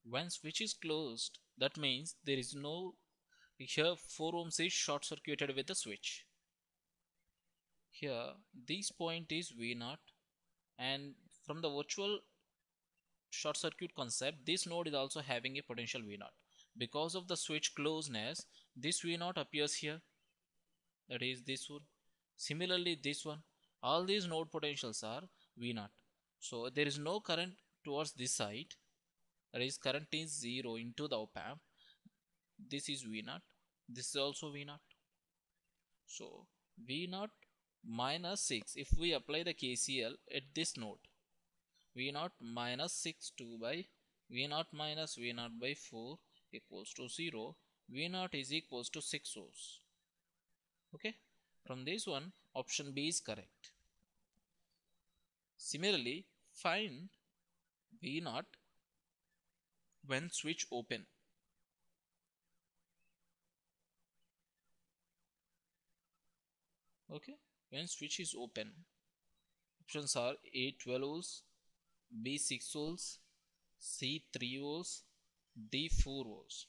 When switch is closed, that means there is no, here 4 ohms is short circuited with the switch. Here this point is V0, and from the virtual short circuit concept, this node is also having a potential V0. Because of the switch closeness, this V0 appears here, that is this one. Similarly this one, all these node potentials are V0. So there is no current towards this side, that is current is 0 into the op amp. This is V0, this is also V0. So V0 minus 6, if we apply the KCL at this node, V0 minus 6 2 by V0 minus V0 by 4 equals to 0. V0 is equals to 6 ohms. Okay, from this one option B is correct. Similarly, find V0 when switch open. Okay, when switch is open, options are A 12 volts, B 6 volts, C 3 volts, D 4 volts.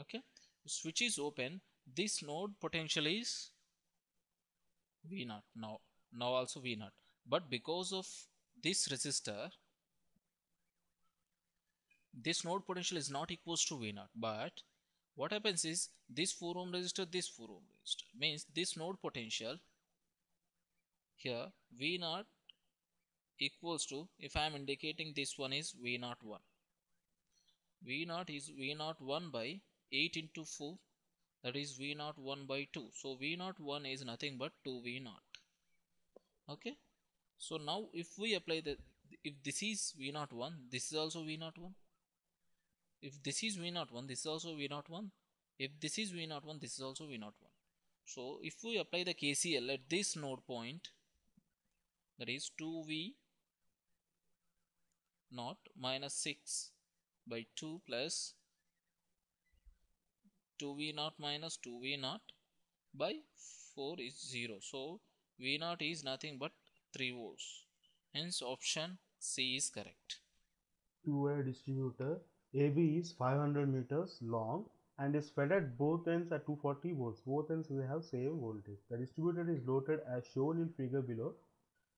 Okay, switch is open, this node potential is V0 now also V0, but because of this resistor, this node potential is not equals to V0. But what happens is this 4 ohm resistor, this 4 ohm resistor, means this node potential here V0 equals to, if I am indicating this one is V0 1, V0 is V0 1 by 8 into 4, that is V0 1 by 2. So V0 1 is nothing but 2V0. Okay, so now if we apply the, if this is V0 1, this is also V0 1. If this is V0 1, this is also V0 1. If this is V0 1, this is also V0 1. So if we apply the KCL at this node point, that is 2V0 minus 6 by 2 plus 2V0 minus 2V0 by 4 is 0. So V0 is nothing but 3 volts. Hence option C is correct. Two-way distributor AB is 500 meters long and is fed at both ends at 240 volts. Both ends will have same voltage. The distributor is loaded as shown in figure below.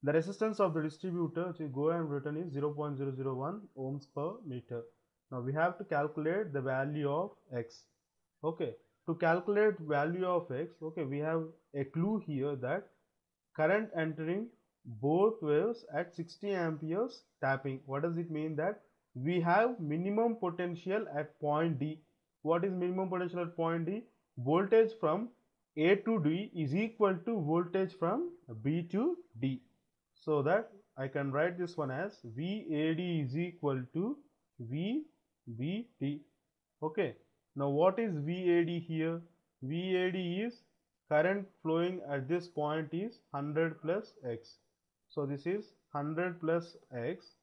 The resistance of the distributor, which is go and written, is 0.001 ohms per meter. Now we have to calculate the value of X. Okay, to calculate value of X, okay, we have a clue here that current entering both waves at 60 amperes tapping. What does it mean? That we have minimum potential at point D. What is minimum potential at point D? Voltage from A to D is equal to voltage from B to D. So that I can write this one as VAD is equal to VBD. Okay. Now what is VAD here? VAD is current flowing at this point is 100 plus X. So this is 100 plus X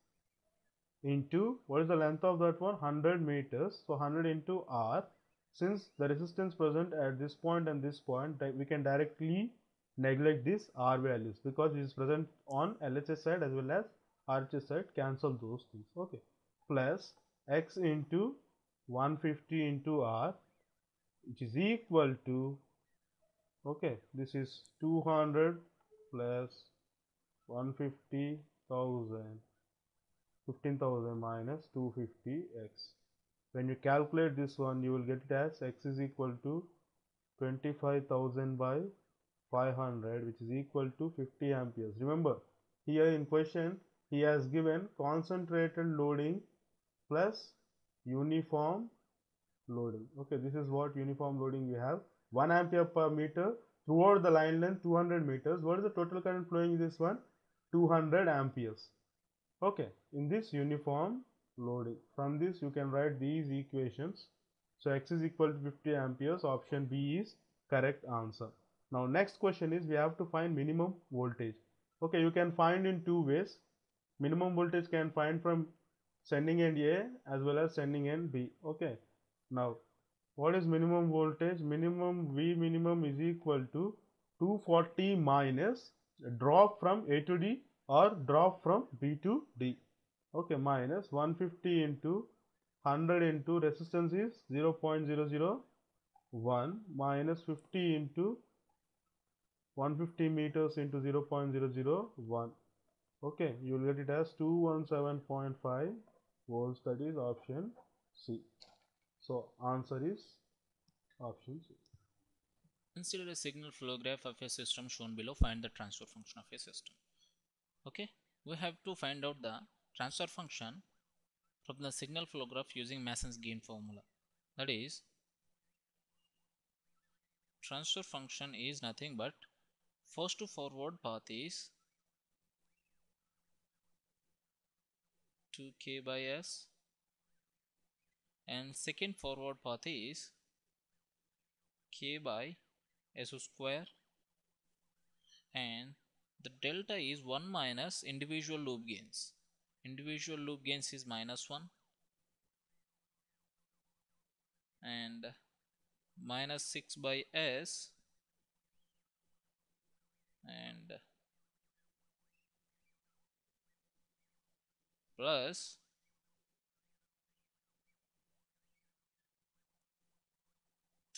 into, what is the length of that one? 100 meters. So 100 into R. Since the resistance present at this point and this point, we can directly neglect this R values because it is present on LHS side as well as RHS side. Cancel those things. Okay. Plus X into 150 into R, which is equal to, okay, this is 200 plus 150,000, 15,000 minus 250x. When you calculate this one, you will get it as x is equal to 25,000 by 500, which is equal to 50 amperes. Remember, here in question, he has given concentrated loading plus uniform loading. Okay, this is what uniform loading we have. 1 ampere per meter throughout the line length 200 meters. What is the total current flowing in this one? 200 amperes. Okay, in this uniform loading, from this you can write these equations. So x is equal to 50 amperes. Option B is correct answer. Now next question is we have to find minimum voltage. Okay, you can find in two ways. Minimum voltage can find from sending end A as well as sending end B. Okay, now what is minimum voltage? Minimum V minimum is equal to 240 minus drop from A to D or drop from B to D. Okay, minus 150 into 100 into resistance is 0.001 minus 50 into 150 meters into 0.001. Okay, you will get it as 217.5 volts. That is option C. So answer is option C. Consider a signal flow graph of a system shown below. Find the transfer function of a system. Okay, we have to find out the transfer function from the signal flow graph using Mason's gain formula. That is, transfer function is nothing but first to forward path is 2k by s, and second forward path is k by s square, and the delta is 1 minus individual loop gains. Individual loop gains is minus 1, and minus 6 by s, and plus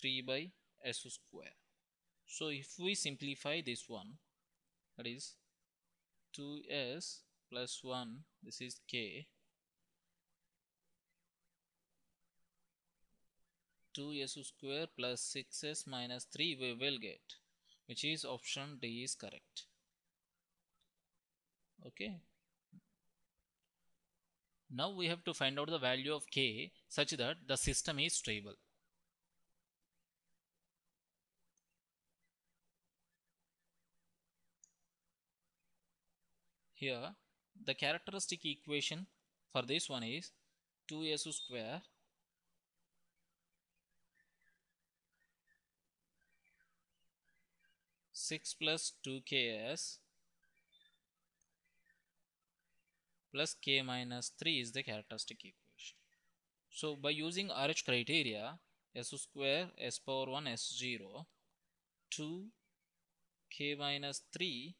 3 by s square. So if we simplify this one, that is 2s plus 1, this is k, 2s square plus 6s minus 3 we will get, which is option D is correct. Okay, now we have to find out the value of k such that the system is stable. Here the characteristic equation for this one is 2s square six plus 2ks plus k minus 3 is the characteristic equation. So by using RH criteria, s square s power 1 s0 2 k minus 3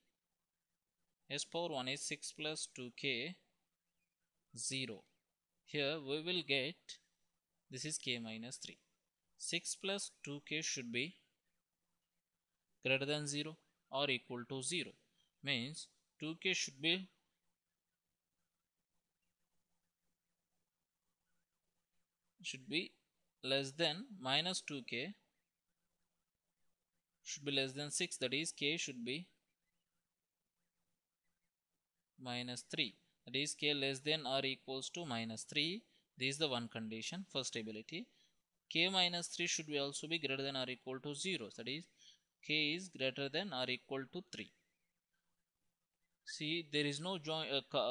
s power 1 is 6 plus 2k 0. Here we will get, this is k minus 3. 6 plus 2k should be greater than 0 or equal to 0. Means 2k should be less than minus 2k should be less than 6, that is k should be minus 3, that is k less than or equals to minus 3. This is the one condition for stability. K minus 3 should be also be greater than or equal to 0, that is k is greater than or equal to 3. See, there is no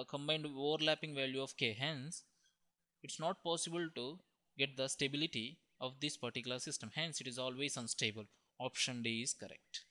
combined overlapping value of k, hence it's not possible to get the stability of this particular system, hence it is always unstable. Option D is correct.